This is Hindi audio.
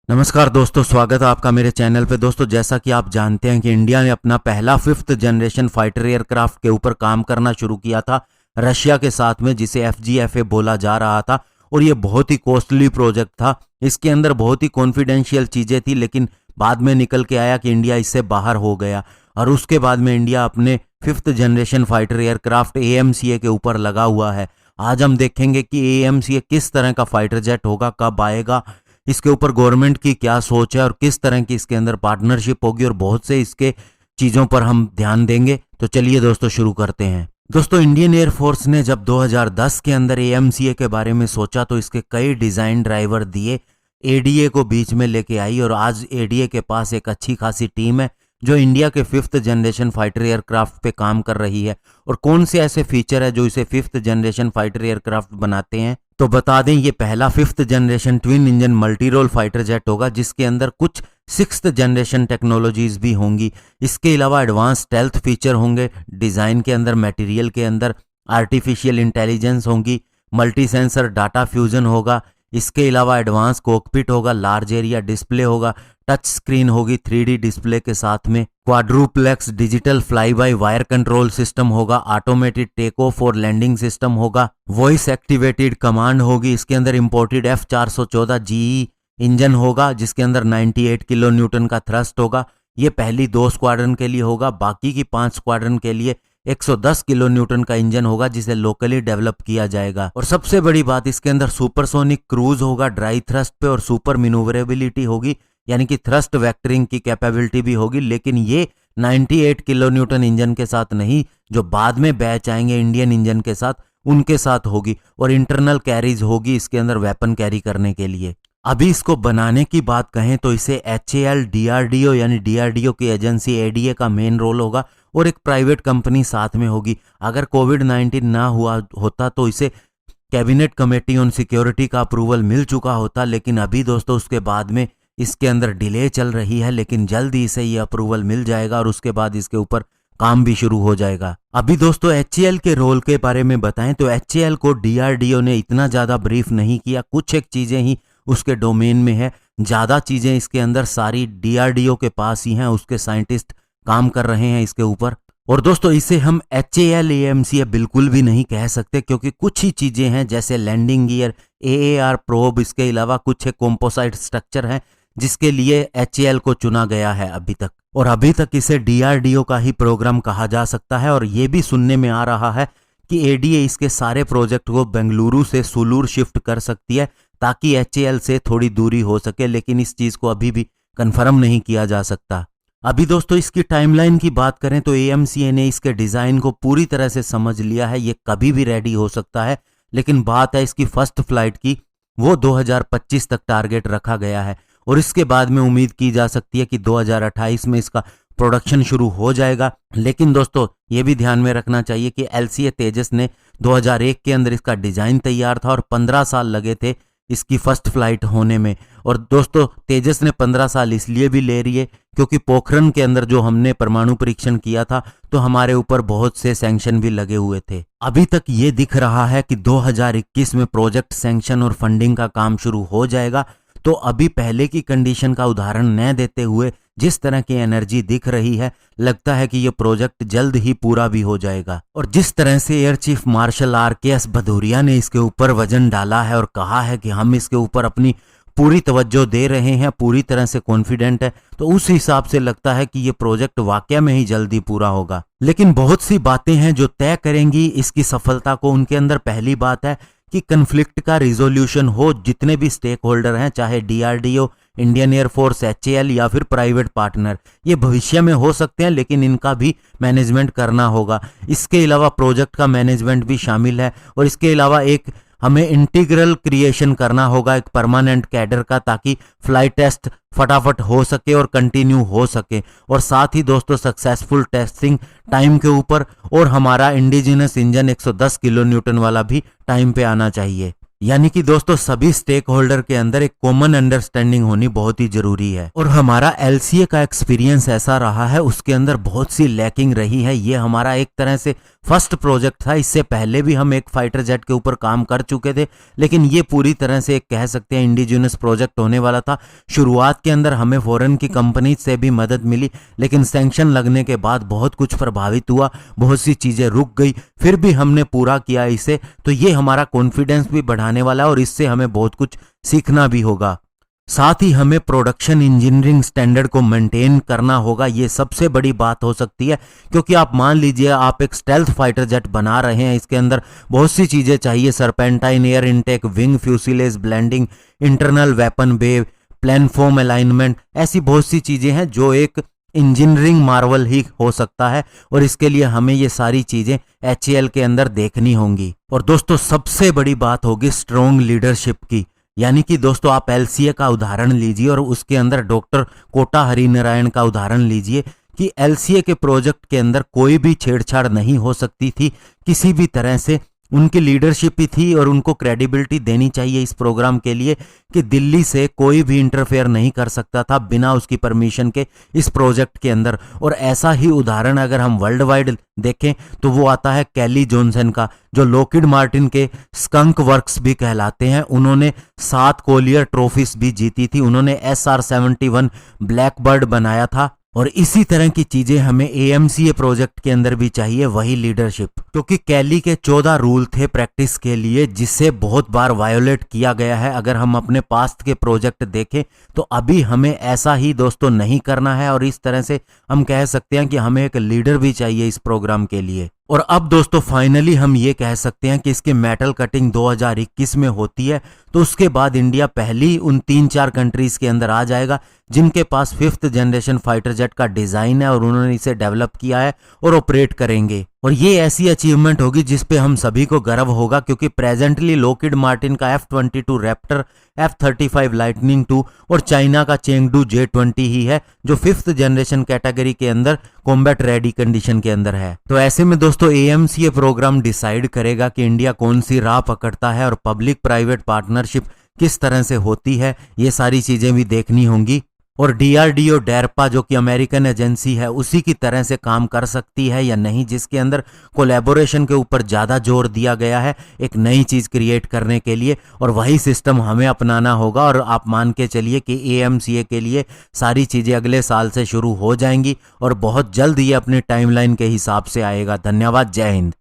नमस्कार दोस्तों, स्वागत है आपका मेरे चैनल पे। दोस्तों, जैसा कि आप जानते हैं कि इंडिया ने अपना पहला 5th जनरेशन फाइटर एयरक्राफ्ट के ऊपर काम करना शुरू किया था रशिया के साथ में, जिसे FGFA बोला जा रहा था। और ये बहुत ही कॉस्टली प्रोजेक्ट था। इसके अंदर बहुत ही कॉन्फिडेंशियल चीज़ें थी, लेकिन बाद में निकल के आया कि इंडिया इससे बाहर हो गया। और उसके बाद में इंडिया अपने 5th generation fighter aircraft AMCA के ऊपर लगा हुआ है। आज हम देखेंगे कि AMCA किस तरह का फाइटर जेट होगा, कब आएगा, इसके ऊपर गवर्नमेंट की क्या सोच है और किस तरह की इसके अंदर पार्टनरशिप होगी, और बहुत से इसके चीज़ों पर हम ध्यान देंगे। तो चलिए दोस्तों, शुरू करते हैं। दोस्तों, इंडियन एयरफोर्स ने जब 2010 के अंदर AMCA के बारे में सोचा तो इसके कई डिज़ाइन ड्राइवर दिए, ADA को बीच में लेके आई, और आज ADA के पास एक अच्छी खासी टीम है जो इंडिया के 5th जनरेशन फाइटर एयरक्राफ्ट पे काम कर रही है। और कौन से ऐसे फीचर है जो इसे 5th जनरेशन फाइटर एयरक्राफ्ट बनाते हैं, तो बता दें ये पहला 5th generation twin engine multi role fighter jet होगा, जिसके अंदर कुछ 6th जनरेशन टेक्नोलॉजीज भी होंगी। इसके अलावा एडवांस स्टेल्थ फीचर होंगे, डिज़ाइन के अंदर, मटेरियल के अंदर आर्टिफिशियल इंटेलिजेंस होंगी, मल्टी सेंसर डाटा फ्यूजन होगा। इसके अलावा एडवांस कॉकपिट होगा, लार्ज एरिया डिस्प्ले होगा, टच स्क्रीन होगी 3D डिस्प्ले के साथ में, quadruplex digital fly by wire control system होगा, ऑटोमेटेड टेक ऑफ और लैंडिंग सिस्टम होगा, वॉइस एक्टिवेटेड कमांड होगी। इसके अंदर इंपोर्टेड F414 GE इंजन होगा, जिसके अंदर 98 किलो न्यूटन का थ्रस्ट होगा। ये पहली 2 स्क्वाड्रन के लिए होगा, बाकी की 5 स्क्वाड्रन के लिए 110 किलो न्यूटन का इंजन होगा, जिसे लोकली डेवलप किया जाएगा। और सबसे बड़ी बात, इसके अंदर सुपरसोनिक क्रूज होगा ड्राई थ्रस्ट पे, और सुपर मैन्यूवरेबिलिटी होगी, यानी कि थ्रस्ट वेक्टरिंग की कैपेबिलिटी भी होगी। लेकिन ये 98 किलो न्यूटन इंजन के साथ नहीं, जो बाद में बैच आएंगे इंडियन इंजन के साथ, उनके साथ होगी। और इंटरनल कैरीज होगी इसके अंदर वेपन कैरी करने के लिए। अभी इसको बनाने की बात कहें तो इसे HAL DRDO यानी DRDO की एजेंसी ADA का मेन रोल होगा, और एक प्राइवेट कंपनी साथ में होगी। अगर कोविड-19 ना हुआ होता तो इसे कैबिनेट कमेटी ऑन सिक्योरिटी का अप्रूवल मिल चुका होता, लेकिन अभी दोस्तों उसके बाद में इसके अंदर डिले चल रही है। लेकिन जल्द ही इसे ये अप्रूवल मिल जाएगा और उसके बाद इसके ऊपर काम भी शुरू हो जाएगा। अभी दोस्तों HAL के रोल के बारे में बताएं तो HAL को DRDO ने इतना ज़्यादा ब्रीफ नहीं किया, कुछ एक चीज़ें ही उसके डोमेन में है, ज़्यादा चीज़ें इसके अंदर सारी DRDO के पास ही हैं, उसके साइंटिस्ट काम कर रहे हैं इसके ऊपर। और दोस्तों, इसे हम HAL AMCA बिल्कुल भी नहीं कह सकते, क्योंकि कुछ ही चीज़ें हैं जैसे लैंडिंग गियर, AAR प्रोब, इसके अलावा कुछ है कॉम्पोसाइट स्ट्रक्चर है जिसके लिए HAL को चुना गया है अभी तक। और अभी तक इसे DRDO का ही प्रोग्राम कहा जा सकता है। और ये भी सुनने में आ रहा है कि ADA इसके सारे प्रोजेक्ट को बेंगलुरु से सुलूर शिफ्ट कर सकती है, ताकि HAL से थोड़ी दूरी हो सके, लेकिन इस चीज़ को अभी भी कंफर्म नहीं किया जा सकता। अभी दोस्तों, इसकी टाइमलाइन की बात करें तो AMCA ने इसके डिज़ाइन को पूरी तरह से समझ लिया है, ये कभी भी रेडी हो सकता है। लेकिन बात है इसकी फर्स्ट फ्लाइट की, वो 2025 तक टारगेट रखा गया है, और इसके बाद में उम्मीद की जा सकती है कि 2028 में इसका प्रोडक्शन शुरू हो जाएगा। लेकिन दोस्तों, ये भी ध्यान में रखना चाहिए कि LCA तेजस ने 2001 के अंदर इसका डिज़ाइन तैयार था, और 15 साल लगे थे इसकी फर्स्ट फ्लाइट होने में। और दोस्तों, तेजस ने 15 साल इसलिए भी ले रही है क्योंकि पोखरण के अंदर जो हमने परमाणु परीक्षण किया था, तो हमारे ऊपर बहुत से सैंक्शन भी लगे हुए थे। अभी तक ये दिख रहा है कि 2021 में प्रोजेक्ट सैंक्शन और फंडिंग का काम शुरू हो जाएगा। तो अभी पहले की कंडीशन का उदाहरण न देते हुए जिस तरह की एनर्जी दिख रही है, लगता है कि यह प्रोजेक्ट जल्द ही पूरा भी हो जाएगा। और जिस तरह से air chief marshal RKS Bhadauria ने इसके ऊपर वजन डाला है और कहा है कि हम इसके ऊपर अपनी पूरी तवज्जो दे रहे हैं, पूरी तरह से कॉन्फिडेंट है, तो उस हिसाब से लगता है कि ये प्रोजेक्ट वाकई में ही जल्दी पूरा होगा। लेकिन बहुत सी बातें हैं जो तय करेंगी इसकी सफलता को। उनके अंदर पहली बात है कि कन्फ्लिक्ट का रिजोल्यूशन हो। जितने भी स्टेक होल्डर हैं, चाहे DRDO, इंडियन एयरफोर्स, HAL या फिर प्राइवेट पार्टनर, ये भविष्य में हो सकते हैं, लेकिन इनका भी मैनेजमेंट करना होगा। इसके अलावा प्रोजेक्ट का मैनेजमेंट भी शामिल है, और इसके अलावा एक हमें इंटीग्रल क्रिएशन करना होगा एक परमानेंट कैडर का, ताकि फ्लाइट टेस्ट फटाफट हो सके और कंटिन्यू हो सके। और साथ ही दोस्तों, सक्सेसफुल टेस्टिंग टाइम के ऊपर, और हमारा इंडिजिनस इंजन 110 किलो न्यूटन वाला भी टाइम पे आना चाहिए। यानी कि दोस्तों, सभी स्टेक होल्डर के अंदर एक कॉमन अंडरस्टैंडिंग होनी बहुत ही जरूरी है। और हमारा LCA का एक्सपीरियंस ऐसा रहा है, उसके अंदर बहुत सी लैकिंग रही है। ये हमारा एक तरह से फर्स्ट प्रोजेक्ट था। इससे पहले भी हम एक फाइटर जेट के ऊपर काम कर चुके थे, लेकिन ये पूरी तरह से एक कह सकते हैं इंडिजिनस प्रोजेक्ट होने वाला था। शुरुआत के अंदर हमें फॉरेन की कंपनी से भी मदद मिली, लेकिन सैंक्शन लगने के बाद बहुत कुछ प्रभावित हुआ, बहुत सी चीज़ें रुक गई, फिर भी हमने पूरा किया इसे। तो ये हमारा कॉन्फिडेंस भी बढ़ाने वाला है और इससे हमें बहुत कुछ सीखना भी होगा। साथ ही हमें प्रोडक्शन इंजीनियरिंग स्टैंडर्ड को मेंटेन करना होगा। ये सबसे बड़ी बात हो सकती है, क्योंकि आप मान लीजिए आप एक स्टेल्थ फाइटर जेट बना रहे हैं, इसके अंदर बहुत सी चीज़ें चाहिए, serpentine air intake, wing fuselage blending, internal weapon bay, planform alignment, ऐसी बहुत सी चीज़ें हैं जो एक इंजीनियरिंग मार्वल ही हो सकता है, और इसके लिए हमें ये सारी चीज़ें HAL के अंदर देखनी होंगी। और दोस्तों सबसे बड़ी बात होगी स्ट्रॉन्ग लीडरशिप की, यानी कि दोस्तों आप LCA का उदाहरण लीजिए और उसके अंदर डॉक्टर कोटा हरिनारायण का उदाहरण लीजिए कि LCA के प्रोजेक्ट के अंदर कोई भी छेड़छाड़ नहीं हो सकती थी किसी भी तरह से। उनकी लीडरशिप ही थी और उनको क्रेडिबिलिटी देनी चाहिए इस प्रोग्राम के लिए कि दिल्ली से कोई भी इंटरफेयर नहीं कर सकता था बिना उसकी परमिशन के इस प्रोजेक्ट के अंदर। और ऐसा ही उदाहरण अगर हम वर्ल्ड वाइड देखें तो वो आता है कैली जॉनसन का, जो लॉकहीड मार्टिन के स्कंक वर्क्स भी कहलाते हैं। उन्होंने 7 कोलियर ट्रॉफीज भी जीती थी, उन्होंने SR-71 ब्लैकबर्ड बनाया था। और इसी तरह की चीजें हमें AMCA प्रोजेक्ट के अंदर भी चाहिए, वही लीडरशिप, क्योंकि कैली के 14 रूल थे प्रैक्टिस के लिए जिसे बहुत बार वायोलेट किया गया है। अगर हम अपने पास्ट के प्रोजेक्ट देखें तो अभी हमें ऐसा ही दोस्तों नहीं करना है, और इस तरह से हम कह सकते हैं कि हमें एक लीडर भी चाहिए इस प्रोग्राम के लिए। और अब दोस्तों फाइनली हम ये कह सकते हैं कि इसकी मेटल कटिंग 2021 में होती है, तो उसके बाद इंडिया पहली उन 3-4 कंट्रीज के अंदर आ जाएगा जिनके पास 5th जनरेशन फाइटर जेट का डिजाइन है और उन्होंने इसे डेवलप किया है और ऑपरेट करेंगे। और ये ऐसी अचीवमेंट होगी जिस पे हम सभी को गर्व होगा, क्योंकि प्रेजेंटली लॉकहीड मार्टिन का F-22 Raptor, F-35 lightning II और चाइना का चेंगडू J-20 ही है जो 5th जनरेशन कैटेगरी के अंदर कॉम्बैट रेडी कंडीशन के अंदर है। तो ऐसे में दोस्तों AMCA प्रोग्राम डिसाइड करेगा कि इंडिया कौन सी राह पकड़ता है और पब्लिक प्राइवेट पार्टनरशिप किस तरह से होती है, ये सारी चीजें भी देखनी होंगी। और DRDO DARPA जो कि अमेरिकन एजेंसी है उसी की तरह से काम कर सकती है या नहीं, जिसके अंदर कोलैबोरेशन के ऊपर ज़्यादा जोर दिया गया है एक नई चीज़ क्रिएट करने के लिए, और वही सिस्टम हमें अपनाना होगा। और आप मान के चलिए कि AMCA के लिए सारी चीज़ें अगले साल से शुरू हो जाएंगी और बहुत जल्द ये अपने टाइमलाइन के हिसाब से आएगा। धन्यवाद, जय हिंद।